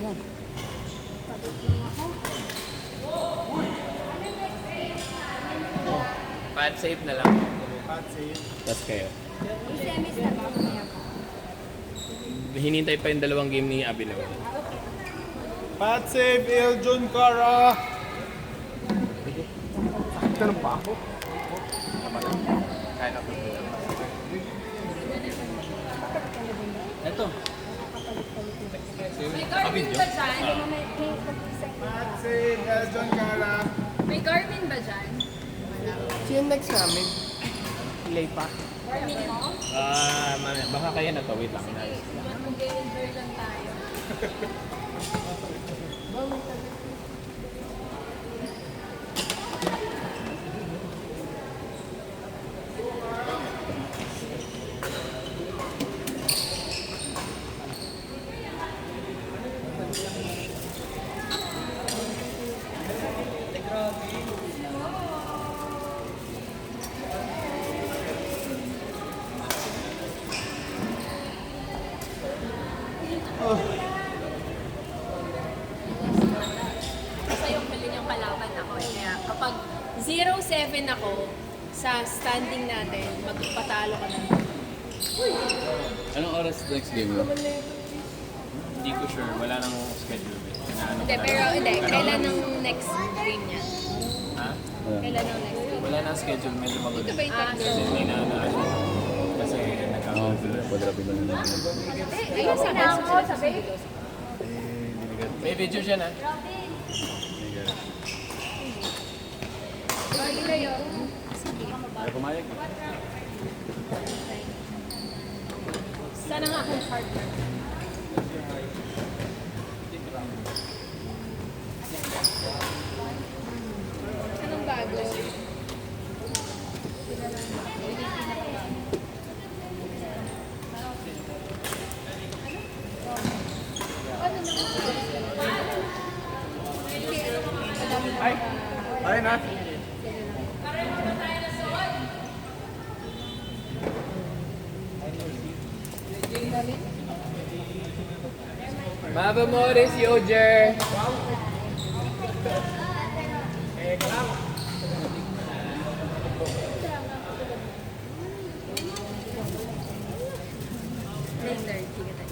Yan. Pad safe na lang. Pat safe. Tapos kayo. Yung semis na ba? Mamaya pa. Hinintay pa yung dalawang game ni Abinaw. Pat safe, Eljon Cara. Sakit ka ng bako. Kaya na po. Ito. May Garmin ba dyan? Pat safe, Eljon Cara. May Garmin ba dyan? Sino next namin? Play pa. Garmin mo? Mamaya. Baka kaya na to. Wait lang. Mag-enjoy lang tayo. Kasi yung huli niyang kalaban ako. Kaya kapag 0-7 ako sa standing natin, magpatalo ka na. Anong oras next game mo? Hindi ko sure. Wala nang schedule. Hindi, pero hindi. Kailan ang next game niya? Ha? Kailan ang next game? Wala nang schedule. Medyo magulo. Ito ba yung Kasi so, may naano. Kasi nagkakagulo. ayun sa ako, sabi. May video siya na. Ay, pumayag. Sana nga akong partner. Anong bago? Ay na. Mava Morris, Yoger! Later, sige tayo.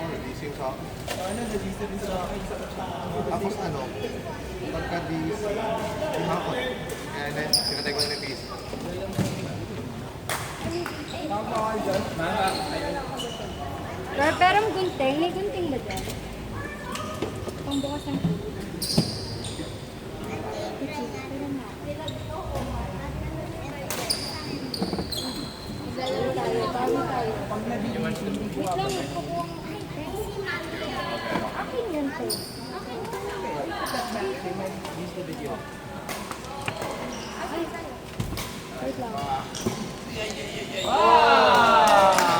Nagising ka? Tapos ano? Pagka-bis, himakot. Kaya na, sinatay ko na ng bis. Pero ang gunting, may gunting ba dyan? Pambukas ng Lalaro tayo, bago tayo. Wait lang, kukuha mo. Akin yun to. Wait lang.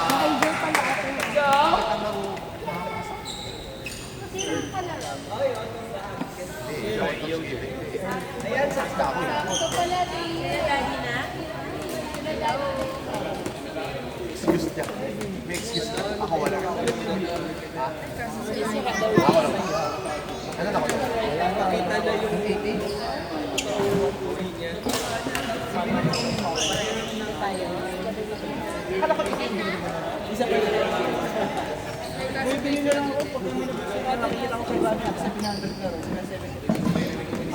Naka-enjoy pala ako. Sino kalaro? Sakto pala, daddy na. Excuse niya. May excuse na. Ako wala. Ha? Ako lang. Ano na ako? Nakita niya yung 18. Akala ko 18. Isa pa yun. May bili na lang ako. Pag nakikita ko kay Bobby sa 500 na rin.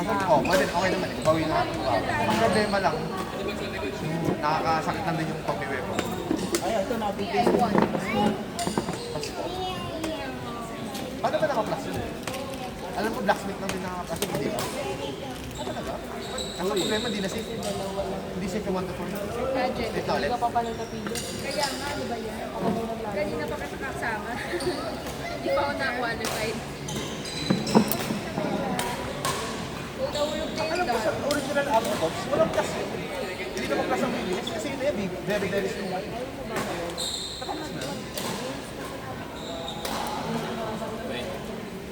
Okay naman eh. Bawi na ako. Ang problema lang, nakakasakit lang din yung pag-iwi ko. Ay, ito na-update. Paano ba naka-plus yun? Alam mo, blacksmith lang din naka-plus yun, di ba? Ah, talaga? Ang problema, di na safe. Hindi safe yung 1 to 4. Gadget. Ito ulit. Kaya nga, ano ba yan? Kanina pa kasi kasama. Hindi pa ako na-qualified. Nahulog na Alam yun ko sa original Apple Box, walang plus yun. Hindi naman plus ang bilis. Kasi yun na yan, very, very slow. Naka-plus na.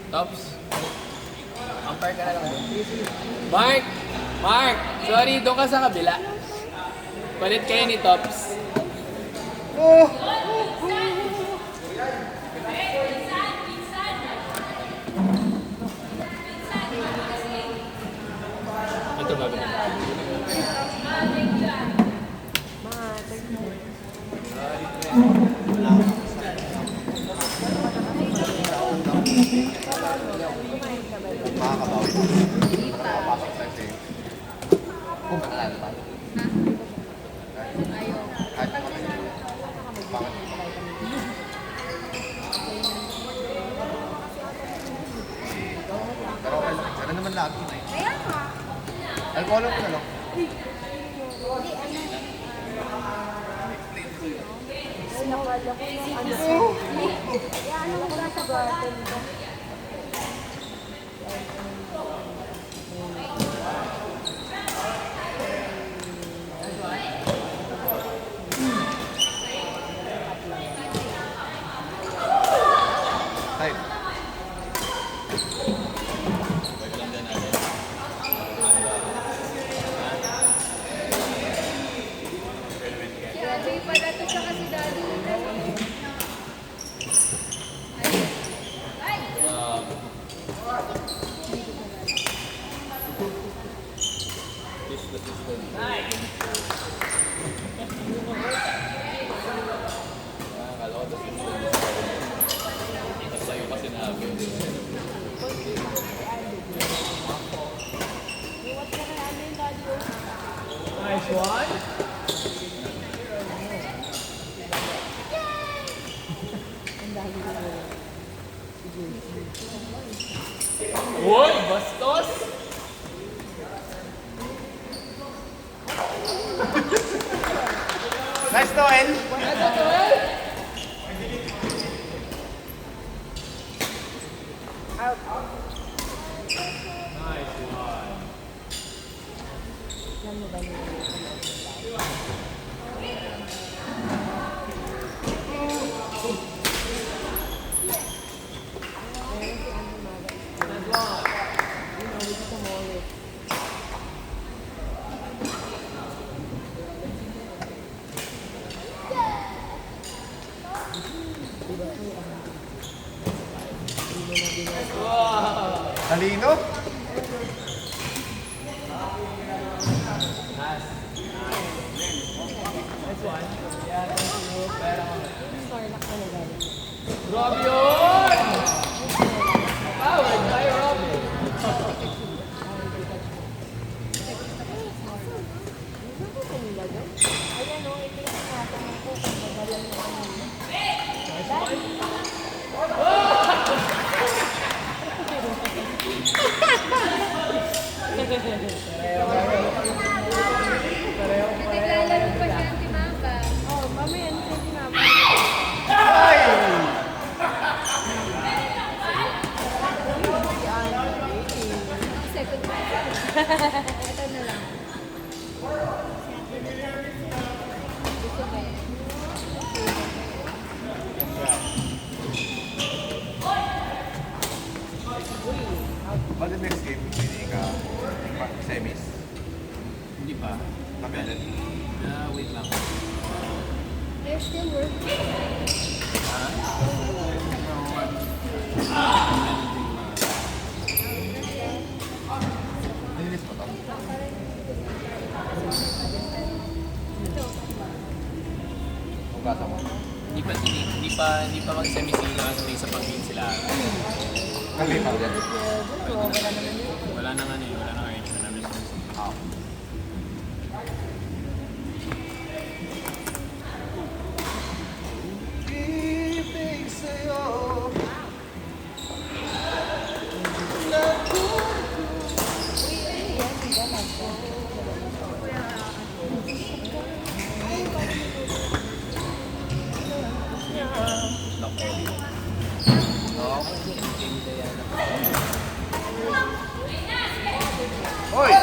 Tops. Umpire ka na lang. Mark! Mark, sorry, doon ka sa kabila. Palit kayo ni Tops. Oh! Ito ba? Makakabawi pa. Makapasok tayo sa'yo. Kung makalala pa. Kahit bakit? Pero okay lang. Sana naman lagi. Kaya nga. Alcohol ko na lang. Sinakala ko yung ano. Kaya ano mo sa garden ko? Tayo. Grabe pala to siya kasi daddy. Nice one. Uy, bastos! Nice, Noel! Talino? Grabe yun! Powered by Robin. Ayan o, ito yung tinatanong ko kung magalang na kanina. Naglalaro pa siya ang timaba. Oo, mamaya ano siya timaba. Ay! Second time. Ito na lang. Gusto ba yan? But the next game, hindi ka semis. Hindi pa. Kamilan. Wait lang. They're still working. Nilinis mo to? Hugasan mo. Hindi pa mag-semi-sila kasi sa pag-game sila. Kami pa. Wala nang ano eh, wala nang urge na namin. Ibig sa'yo. Hoy!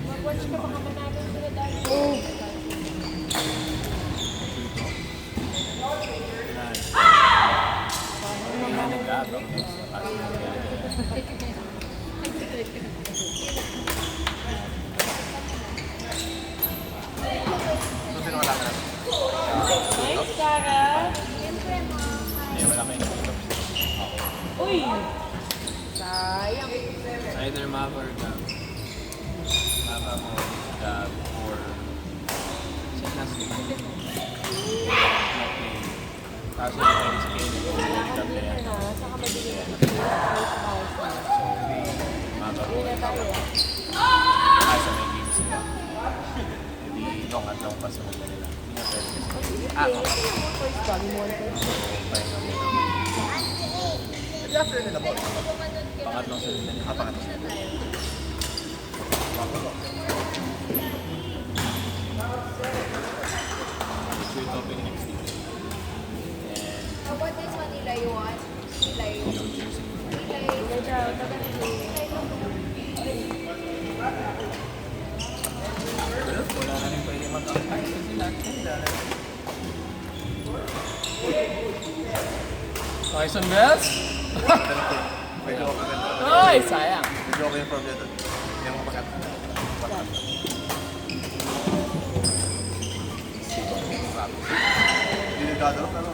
Mag-watch ka baka manalo sila dahil. Ang next na kasi Sino wala ka na? Nice, Sarah. hindi, wala kayong makeup. Uy! Sayang. Either Mava or Gab. Mava mo, Gab, or... Saan nasa ito? Okay. Kaso yung pwede si Kenny, Gab na yan. Saka mabili na. First house na. So, Mava mo. Hindi na tayo. Kaso may games sila. Hindi long at long pa sa mga nila. Hindi na pwede kasi. Hindi mo first bag mo. Hindi after nila mo. Pangatlong sunod na nila. Pangatlo. Sweet opening next week. And What is Manila you want? Like, New Jersey. Wala na rin pwede mag-apply kasi lahat sila. Okay, some girls? Medyo okay ka na. Ay, sayang. Medyo okay yung problem doon. Yung mapagat. Delikado lang ano.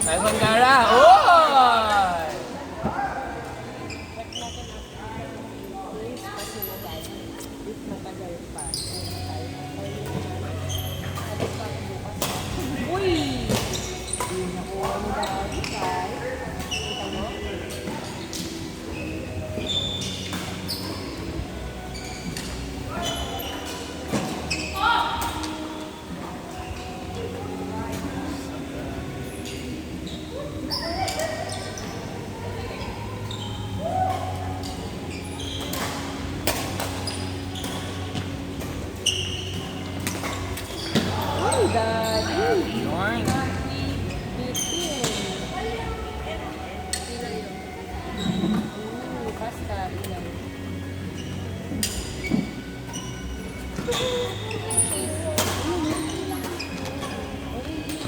Nice one, Gara. Oy! Please, kasi madali. If matagal pa. Uy! Hindi nakuha mo dati, guys. Kita mo? Uy, daddy! Yorn. 15. Basta, ilan.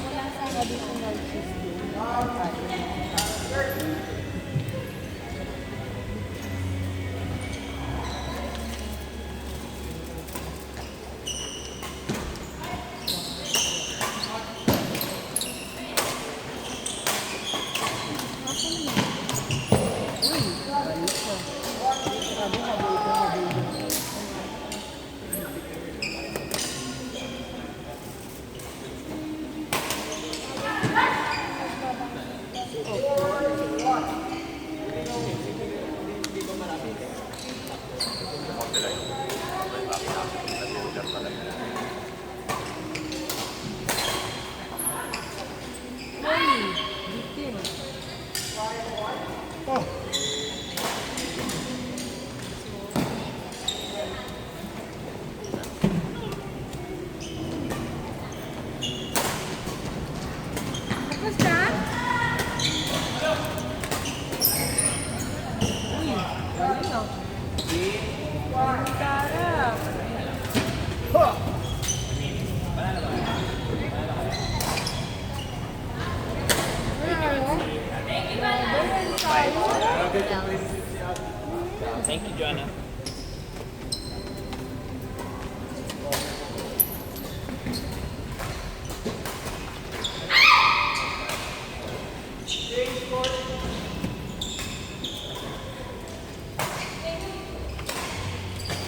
Wala sa additional cheese din. Thank you, Joanna.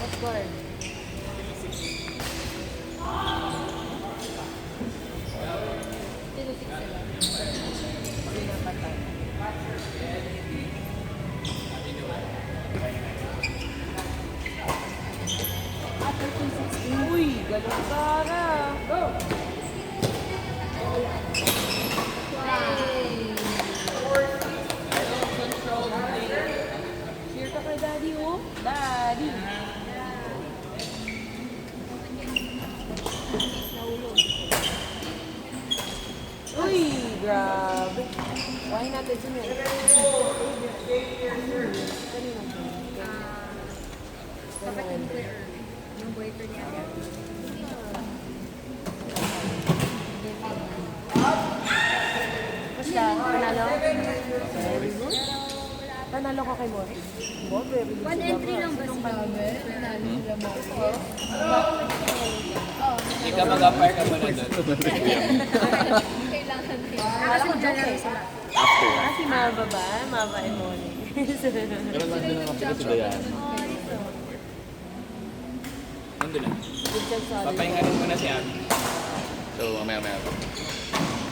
Of course. Uy, galong Sarah. Go! Cheer ka kay Daddy, oh. Daddy. Uy, grabe. Why natin yun? Kanina po. kapatid ko yung boyfriend niya. Basta, Ano? Very good. Panalo ka kay Morris? Mo, very good. One entry lang ba sila? Nanalo sila mo. Hindi ka mag-appire ka muna doon. Kailangan nila. Alam ko dyan lang sila. After. Si Mava ba? Mava and Moni. Pero nandun ang kapila si Dayan. Nandun lang. Good job sa Papahinganin mo na si Abby. So, mamaya-maya.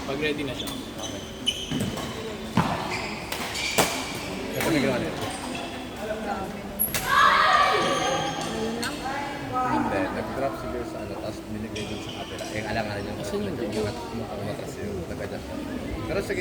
Pag ready na siya. Kasi may ginawa nila. Hindi, nag-drop siguro sa ano, tapos binigay dun sa kapila. Eh, alangan yun. Kasi yung umatras yung nag-adjust. Pero sige,